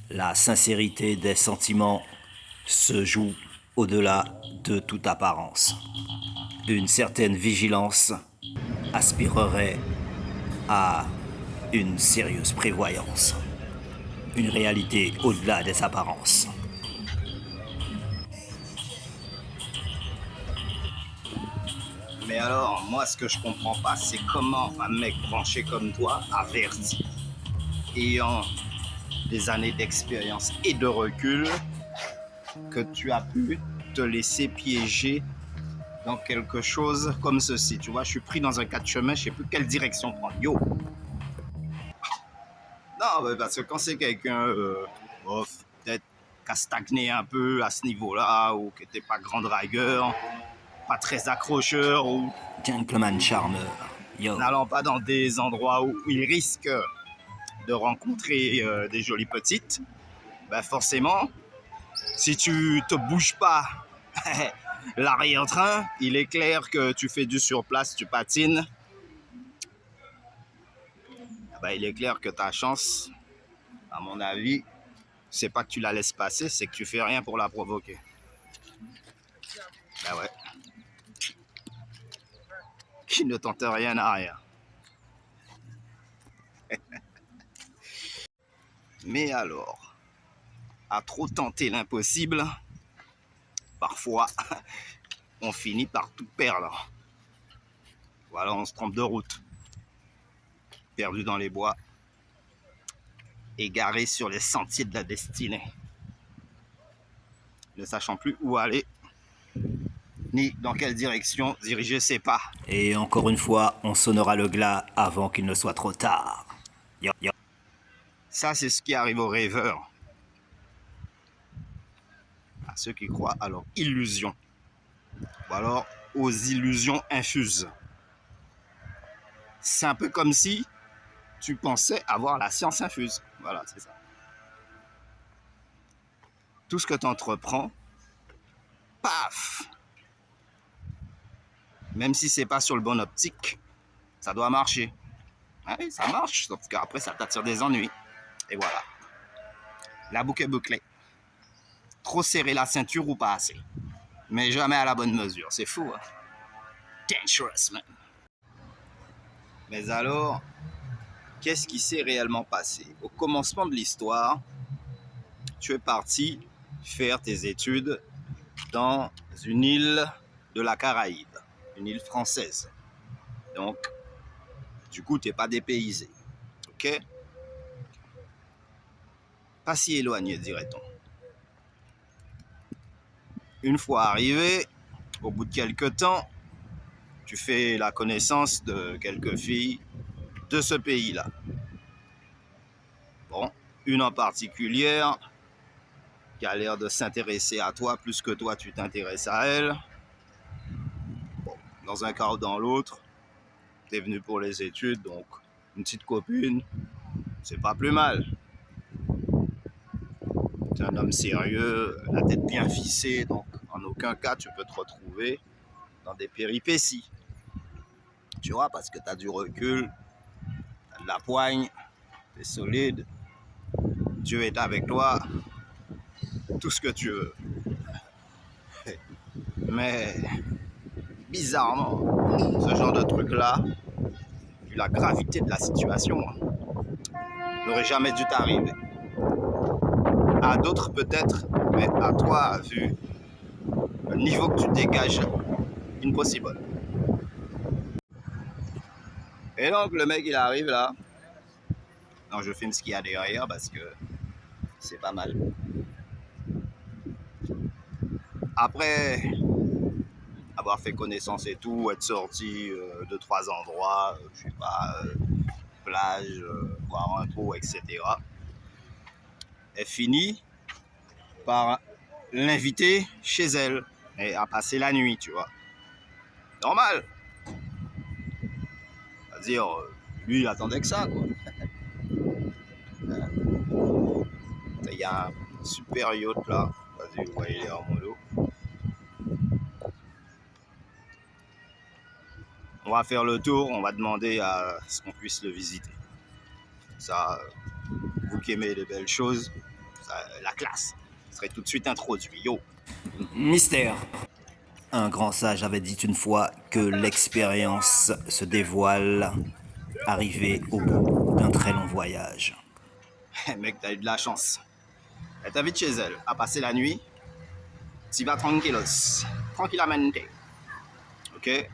La sincérité des sentiments se joue au-delà de toute apparence. Une certaine vigilance aspirerait à une sérieuse prévoyance. Une réalité au-delà des apparences. Mais alors, moi, ce que je comprends pas, c'est comment un mec branché comme toi, averti, ayant des années d'expérience et de recul, que tu as pu te laisser piéger dans quelque chose comme ceci. Tu vois, je suis pris dans un cas de chemin, je sais plus quelle direction prendre. Yo! Non, parce que quand c'est quelqu'un, peut-être qui a stagné un peu à ce niveau-là, ou qui n'était pas grand dragueur, pas très accrocheur, ou Gentleman charmeur. Yo. n'allant pas dans des endroits où il risque de rencontrer des jolies petites, ben forcément, si tu te bouges pas l'arrière-train, il est clair que tu fais du surplace, tu patines. Ben, il est clair que ta chance, à mon avis, c'est pas que tu la laisses passer, c'est que tu fais rien pour la provoquer. Ben ouais. Qui ne tente rien à rien. Mais alors, à trop tenter l'impossible, parfois, on finit par tout perdre. Voilà, on se trompe de route. Perdu dans les bois, égaré sur les sentiers de la destinée. Ne sachant plus où aller, ni dans quelle direction diriger ses pas. Et encore une fois, on sonnera le glas avant qu'il ne soit trop tard. Yo, yo. Ça, c'est ce qui arrive aux rêveurs. À ceux qui croient à leur illusion. Ou alors aux illusions infuses. C'est un peu comme si tu pensais avoir la science infuse. Voilà, c'est ça. Tout ce que tu entreprends, paf! Même si c'est pas sur le bon optique, ça doit marcher. Oui, ça marche, sauf qu'après, ça t'attire des ennuis. Et voilà. La boucle est bouclée. Trop serrer la ceinture ou pas assez. Mais jamais à la bonne mesure. C'est fou, hein? Dangerous, man. Mais alors, qu'est-ce qui s'est réellement passé? Au commencement de l'histoire, tu es parti faire tes études dans une île de la Caraïbe, une île française. Donc, du coup, tu n'es pas dépaysé. OK? Pas si éloigné, dirait-on. Une fois arrivé, au bout de quelques temps, tu fais la connaissance de quelques filles de ce pays-là. Bon, une en particulier qui a l'air de s'intéresser à toi plus que toi tu t'intéresses à elle. Bon, dans un cas ou dans l'autre, t'es venu pour les études, donc une petite copine, c'est pas plus mal. T'es un homme sérieux, la tête bien vissée, donc en aucun cas tu peux te retrouver dans des péripéties. Tu vois, parce que t'as du recul, t'as de la poigne, t'es solide, Dieu est avec toi, tout ce que tu veux. Mais bizarrement, ce genre de truc-là, vu la gravité de la situation, n'aurait jamais dû t'arriver. À d'autres peut-être, mais à toi, vu le niveau que tu dégages, impossible. Et donc le mec il arrive là. Non, je filme ce qu'il y a derrière parce que c'est pas mal. Après avoir fait connaissance et tout, être sorti de 3 endroits, je sais pas, plage, boire un pot, etc. Elle finit par l'inviter chez elle et à passer la nuit, tu vois. Normal. C'est-à-dire, lui, il attendait que ça, quoi. Il y a un super yacht là. Vas-y, vous voyez, il est en mono. On va faire le tour, on va demander à ce qu'on puisse le visiter. Ça, vous qui aimez les belles choses, la classe serait tout de suite introduit. Yo. Mystère. Un grand sage avait dit une fois que l'expérience se dévoile arrivé au bout d'un très long voyage. Mec, t'as eu de la chance. Elle t'invite chez elle à passer la nuit. Tu vas tranquillos. Tranquillamente. Ok?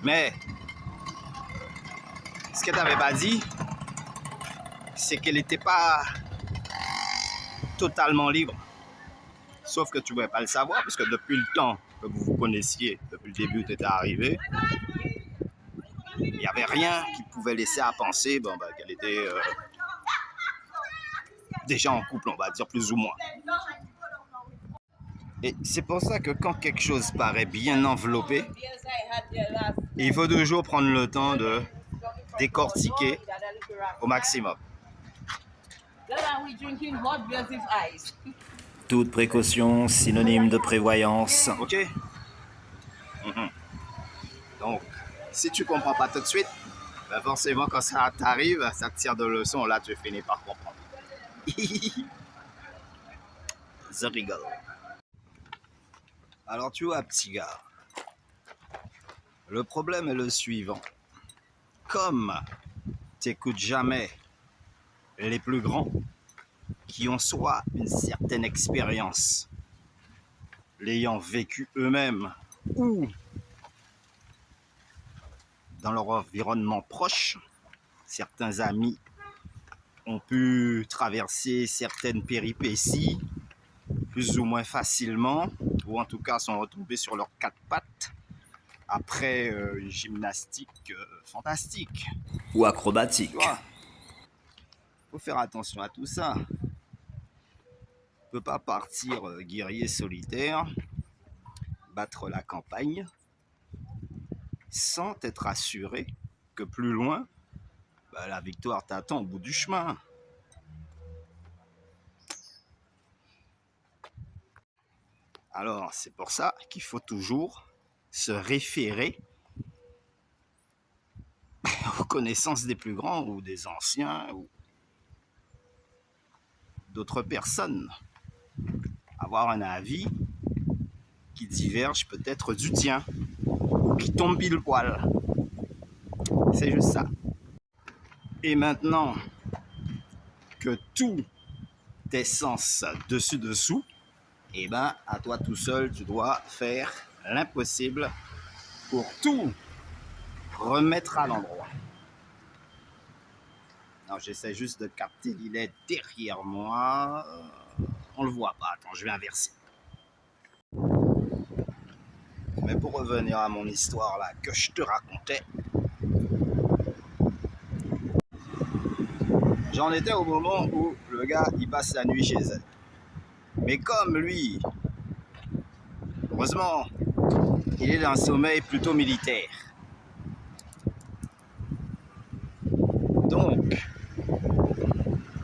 Mais, ce qu'elle t'avait pas dit, c'est qu'elle n'était pas totalement libre. Sauf que tu ne pouvais pas le savoir, parce que depuis le temps que vous vous connaissiez, depuis le début où tu étais arrivé, il n'y avait rien qui pouvait laisser à penser qu'elle était déjà en couple, on va dire plus ou moins. Et c'est pour ça que quand quelque chose paraît bien enveloppé, il faut toujours prendre le temps de décortiquer au maximum. Toute précaution, synonyme de prévoyance. Ok? Donc, si tu comprends pas tout de suite, forcément quand ça t'arrive, ça te tire de leçon, là tu finis par comprendre. Je rigole. Alors tu vois, petit gars, le problème est le suivant. Comme tu n'écoutes jamais les plus grands qui ont soit une certaine expérience, l'ayant vécu eux-mêmes ou dans leur environnement proche, certains amis ont pu traverser certaines péripéties plus ou moins facilement, ou en tout cas sont retombés sur leurs quatre pattes après une gymnastique fantastique. Ou acrobatique. Il faut faire attention à tout ça. On ne peut pas partir guerrier solitaire, battre la campagne, sans être assuré que plus loin, la victoire t'attend au bout du chemin. Alors, c'est pour ça qu'il faut toujours se référer aux connaissances des plus grands ou des anciens ou d'autres personnes. Avoir un avis qui diverge peut-être du tien, qui tombe pile poil. C'est juste ça. Et maintenant que tout est sens dessus-dessous, à toi tout seul, tu dois faire l'impossible pour tout remettre à l'endroit. Non, j'essaie juste de capter l'îlet derrière moi. On le voit pas. Attends, je vais inverser. Mais pour revenir à mon histoire là que je te racontais, j'en étais au moment où le gars il passe la nuit chez elle. Mais comme lui, heureusement, il est dans un sommeil plutôt militaire. Donc,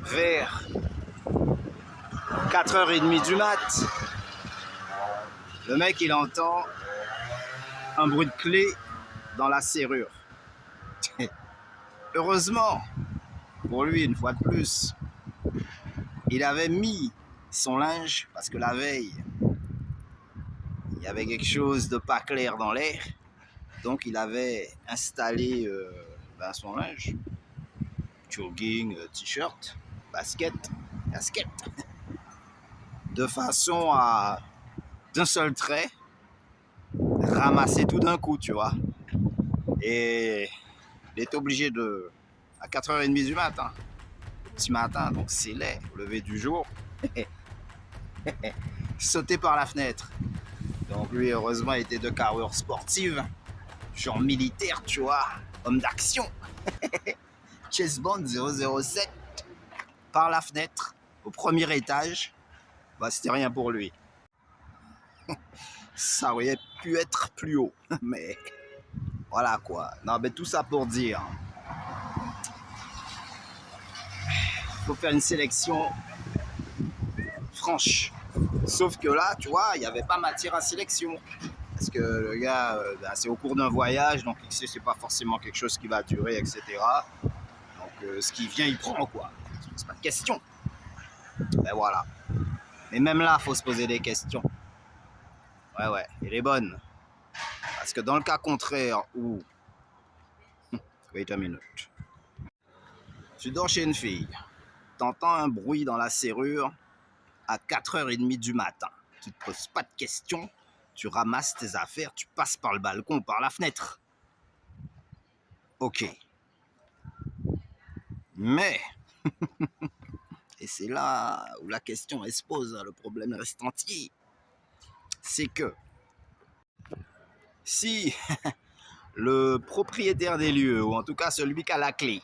vers 4h30 du mat, le mec il entend un bruit de clé dans la serrure. Heureusement, pour lui une fois de plus, il avait mis son linge parce que la veille, il y avait quelque chose de pas clair dans l'air. Donc il avait installé son linge, jogging, t-shirt, basket, casquette, de façon à, d'un seul trait, ramasser tout d'un coup, tu vois. Et il est obligé de, à 4h30 du matin, petit matin, donc c'est laid, au lever du jour, sauter par la fenêtre. Donc lui, heureusement, était de carrure sportive, genre militaire, tu vois, homme d'action. Chase Bond 007, par la fenêtre, au premier étage, c'était rien pour lui. Ça aurait pu être plus haut, mais voilà quoi. Non, mais tout ça pour dire, faut faire une sélection franche. Sauf que là, tu vois, il n'y avait pas matière à sélection. Parce que le gars, c'est au cours d'un voyage, donc c'est pas forcément quelque chose qui va durer, etc. Donc ce qui vient, il prend quoi. pose pas de questions. Ben voilà. Mais même là, il faut se poser des questions. Ouais, et les bonnes. Parce que dans le cas contraire où... Wait a minute. Tu dors chez une fille. T'entends un bruit dans la serrure à 4h30 du matin. Tu te poses pas de questions. Tu ramasses tes affaires, tu passes par le balcon ou par la fenêtre. Ok. Mais... Et c'est là où la question se pose, le problème reste entier. C'est que si le propriétaire des lieux, ou en tout cas celui qui a la clé,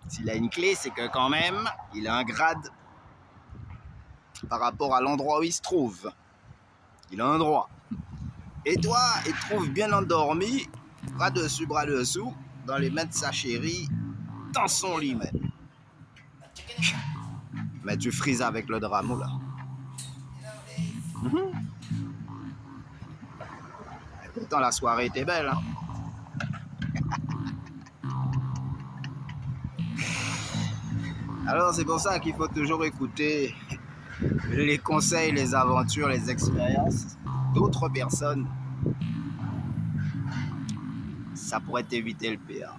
s'il a une clé, c'est que quand même, il a un grade par rapport à l'endroit où il se trouve. Il a un droit. Et toi, il te trouve bien endormi, bras dessus, bras dessous, dans les mains de sa chérie, dans son lit même. Mais tu frises avec le drame, là. Et pourtant, la soirée était belle, hein. Alors, c'est pour ça qu'il faut toujours écouter les conseils, les aventures, les expériences d'autres personnes. Ça pourrait t'éviter le pire.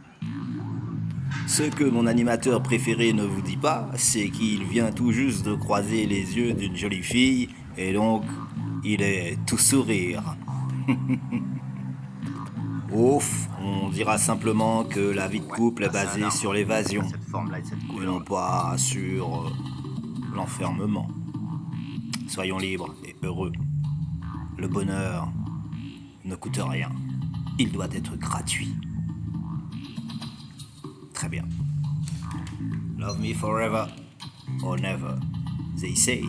Ce que mon animateur préféré ne vous dit pas, c'est qu'il vient tout juste de croiser les yeux d'une jolie fille et donc il est tout sourire. Ouf, on dira simplement que la vie de couple est basée sur l'évasion et non pas sur l'enfermement. Soyons libres et heureux. Le bonheur ne coûte rien. Il doit être gratuit. Très bien. Love me forever or never, they say.